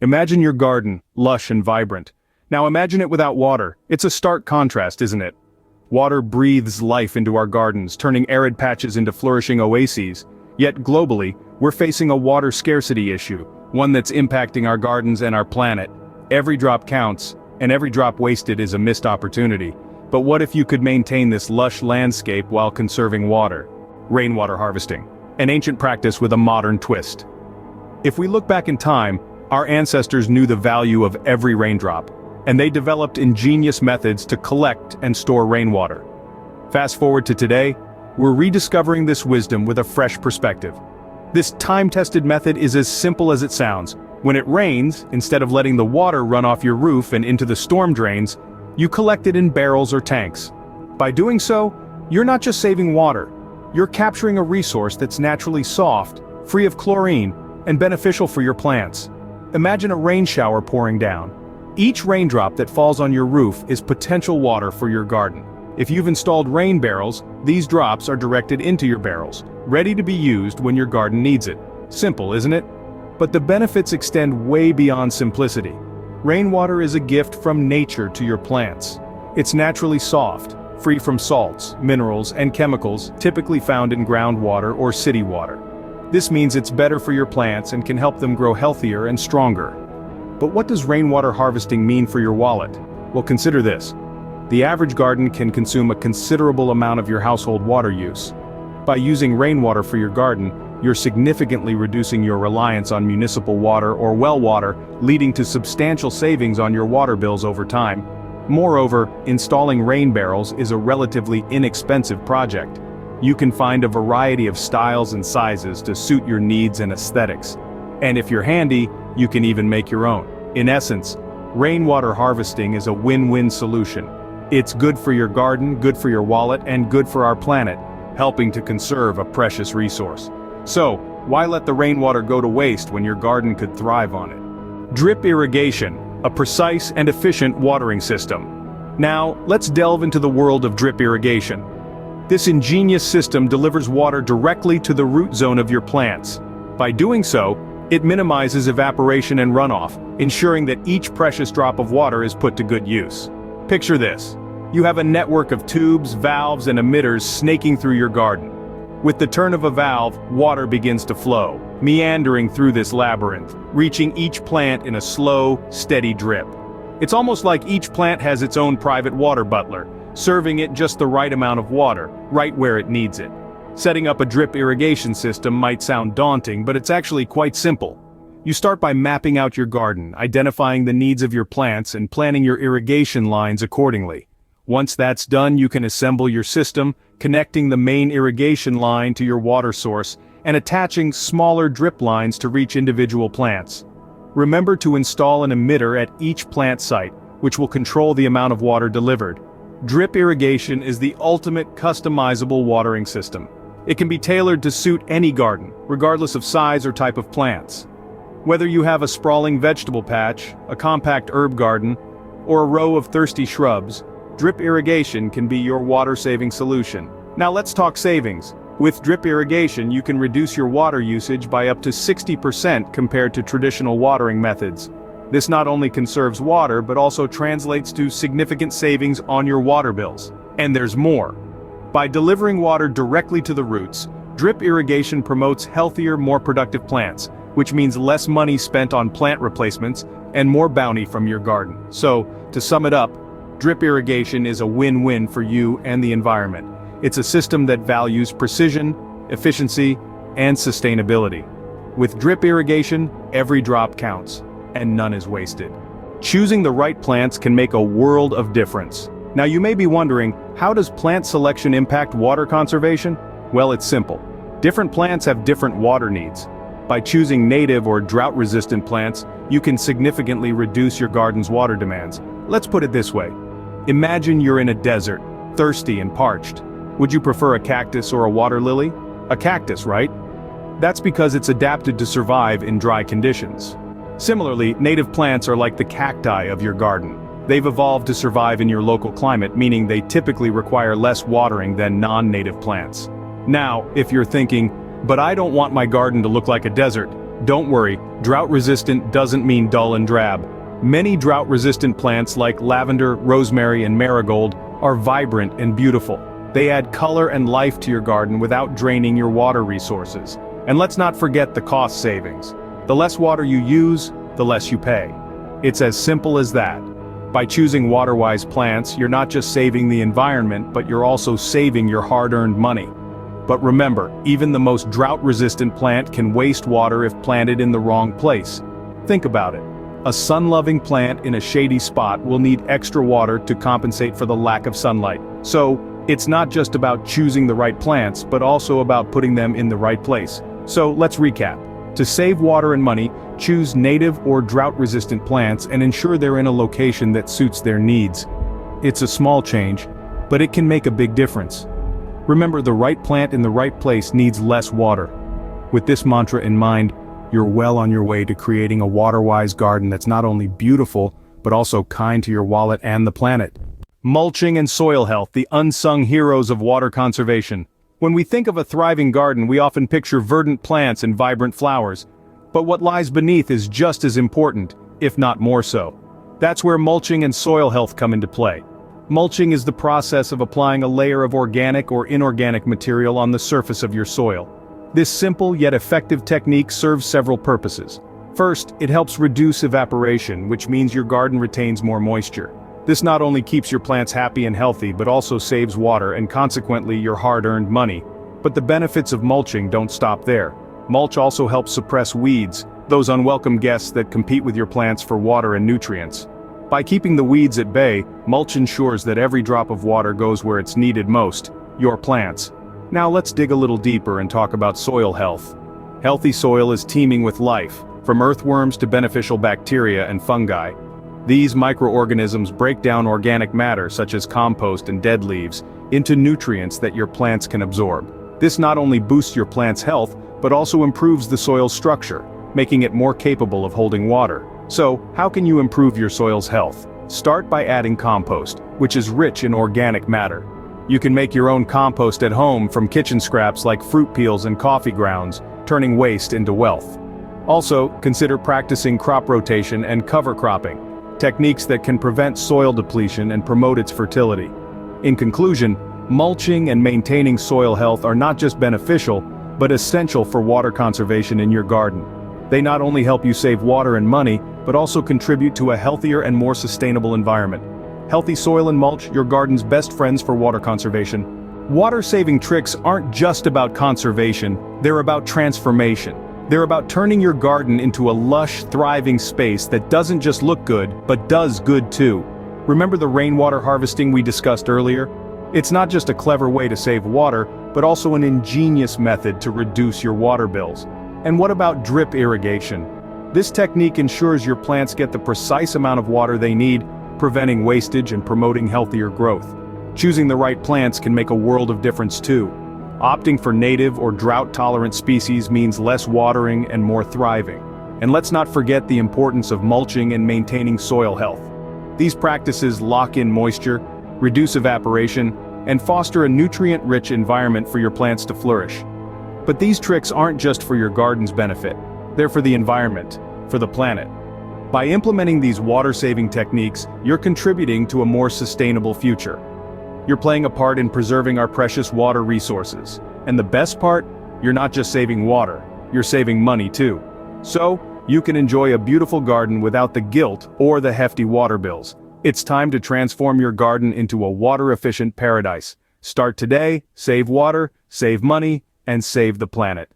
Imagine your garden, lush and vibrant. Now imagine it without water. It's a stark contrast, isn't it? Water breathes life into our gardens, turning arid patches into flourishing oases. Yet globally, we're facing a water scarcity issue, one that's impacting our gardens and our planet. Every drop counts, and every drop wasted is a missed opportunity. But what if you could maintain this lush landscape while conserving water? Rainwater harvesting, an ancient practice with a modern twist. If we look back in time, our ancestors knew the value of every raindrop, and they developed ingenious methods to collect and store rainwater. Fast forward to today, we're rediscovering this wisdom with a fresh perspective. This time-tested method is as simple as it sounds. When it rains, instead of letting the water run off your roof and into the storm drains, you collect it in barrels or tanks. By doing so, you're not just saving water, you're capturing a resource that's naturally soft, free of chlorine, and beneficial for your plants. Imagine a rain shower pouring down. Each raindrop that falls on your roof is potential water for your garden. If you've installed rain barrels, these drops are directed into your barrels, ready to be used when your garden needs it. Simple, isn't it? But the benefits extend way beyond simplicity. Rainwater is a gift from nature to your plants. It's naturally soft, free from salts, minerals, and chemicals typically found in groundwater or city water. This means it's better for your plants and can help them grow healthier and stronger. But what does rainwater harvesting mean for your wallet? Well, consider this. The average garden can consume a considerable amount of your household water use. By using rainwater for your garden, you're significantly reducing your reliance on municipal water or well water, leading to substantial savings on your water bills over time. Moreover, installing rain barrels is a relatively inexpensive project. You can find a variety of styles and sizes to suit your needs and aesthetics. And if you're handy, you can even make your own. In essence, rainwater harvesting is a win-win solution. It's good for your garden, good for your wallet, and good for our planet, helping to conserve a precious resource. So, why let the rainwater go to waste when your garden could thrive on it? Drip irrigation, a precise and efficient watering system. Now, let's delve into the world of drip irrigation. This ingenious system delivers water directly to the root zone of your plants. By doing so, it minimizes evaporation and runoff, ensuring that each precious drop of water is put to good use. Picture this. You have a network of tubes, valves, and emitters snaking through your garden. With the turn of a valve, water begins to flow, meandering through this labyrinth, reaching each plant in a slow, steady drip. It's almost like each plant has its own private water butler, serving it just the right amount of water, right where it needs it. Setting up a drip irrigation system might sound daunting, but it's actually quite simple. You start by mapping out your garden, identifying the needs of your plants, and planning your irrigation lines accordingly. Once that's done, you can assemble your system, connecting the main irrigation line to your water source, and attaching smaller drip lines to reach individual plants. Remember to install an emitter at each plant site, which will control the amount of water delivered. Drip irrigation is the ultimate customizable watering system. It can be tailored to suit any garden, regardless of size or type of plants. Whether you have a sprawling vegetable patch, a compact herb garden, or a row of thirsty shrubs, drip irrigation can be your water-saving solution. Now let's talk savings. With drip irrigation, you can reduce your water usage by up to 60% compared to traditional watering methods. This not only conserves water but also translates to significant savings on your water bills. And there's more. By delivering water directly to the roots, drip irrigation promotes healthier, more productive plants, which means less money spent on plant replacements and more bounty from your garden. So, to sum it up, drip irrigation is a win-win for you and the environment. It's a system that values precision, efficiency, and sustainability. With drip irrigation, every drop counts, and none is wasted. Choosing the right plants can make a world of difference. Now you may be wondering, how does plant selection impact water conservation? Well, it's simple. Different plants have different water needs. By choosing native or drought-resistant plants, you can significantly reduce your garden's water demands. Let's put it this way. Imagine you're in a desert, thirsty and parched. Would you prefer a cactus or a water lily? A cactus, right? That's because it's adapted to survive in dry conditions. Similarly, native plants are like the cacti of your garden. They've evolved to survive in your local climate, meaning they typically require less watering than non-native plants. Now, if you're thinking, but I don't want my garden to look like a desert, Don't worry, drought-resistant doesn't mean dull and drab. Many drought-resistant plants like lavender, rosemary, and marigold are vibrant and beautiful. They add color and life to your garden without draining your water resources. And let's not forget the cost savings. The less water you use, the less you pay. It's as simple as that. By choosing water-wise plants, you're not just saving the environment, but you're also saving your hard-earned money. But remember, even the most drought-resistant plant can waste water if planted in the wrong place. Think about it. A sun-loving plant in a shady spot will need extra water to compensate for the lack of sunlight. So, it's not just about choosing the right plants, but also about putting them in the right place. So, let's recap. To save water and money, choose native or drought-resistant plants and ensure they're in a location that suits their needs. It's a small change, but it can make a big difference. Remember, the right plant in the right place needs less water. With this mantra in mind, you're well on your way to creating a water-wise garden that's not only beautiful, but also kind to your wallet and the planet. Mulching and soil health, the unsung heroes of water conservation. When we think of a thriving garden, we often picture verdant plants and vibrant flowers. But what lies beneath is just as important, if not more so. That's where mulching and soil health come into play. Mulching is the process of applying a layer of organic or inorganic material on the surface of your soil. This simple yet effective technique serves several purposes. First, it helps reduce evaporation, which means your garden retains more moisture. This not only keeps your plants happy and healthy but also saves water and consequently your hard-earned money. But the benefits of mulching don't stop there. Mulch also helps suppress weeds, those unwelcome guests that compete with your plants for water and nutrients. By keeping the weeds at bay, mulch ensures that every drop of water goes where it's needed most, your plants. Now let's dig a little deeper and talk about soil health. Healthy soil is teeming with life, from earthworms to beneficial bacteria and fungi. These microorganisms break down organic matter such as compost and dead leaves into nutrients that your plants can absorb. This not only boosts your plant's health, but also improves the soil's structure, making it more capable of holding water. So, how can you improve your soil's health? Start by adding compost, which is rich in organic matter. You can make your own compost at home from kitchen scraps like fruit peels and coffee grounds, turning waste into wealth. Also, consider practicing crop rotation and cover cropping, techniques that can prevent soil depletion and promote its fertility. In conclusion, mulching and maintaining soil health are not just beneficial, but essential for water conservation in your garden. They not only help you save water and money, but also contribute to a healthier and more sustainable environment. Healthy soil and mulch, your garden's best friends for water conservation. Water-saving tricks aren't just about conservation, they're about transformation. They're about turning your garden into a lush, thriving space that doesn't just look good, but does good too. Remember the rainwater harvesting we discussed earlier? It's not just a clever way to save water, but also an ingenious method to reduce your water bills. And what about drip irrigation? This technique ensures your plants get the precise amount of water they need, preventing wastage and promoting healthier growth. Choosing the right plants can make a world of difference too. Opting for native or drought-tolerant species means less watering and more thriving. And let's not forget the importance of mulching and maintaining soil health. These practices lock in moisture, reduce evaporation, and foster a nutrient-rich environment for your plants to flourish. But these tricks aren't just for your garden's benefit. They're for the environment, for the planet. By implementing these water-saving techniques, you're contributing to a more sustainable future. You're playing a part in preserving our precious water resources. And the best part? You're not just saving water, you're saving money too. So, you can enjoy a beautiful garden without the guilt or the hefty water bills. It's time to transform your garden into a water-efficient paradise. Start today, save water, save money, and save the planet.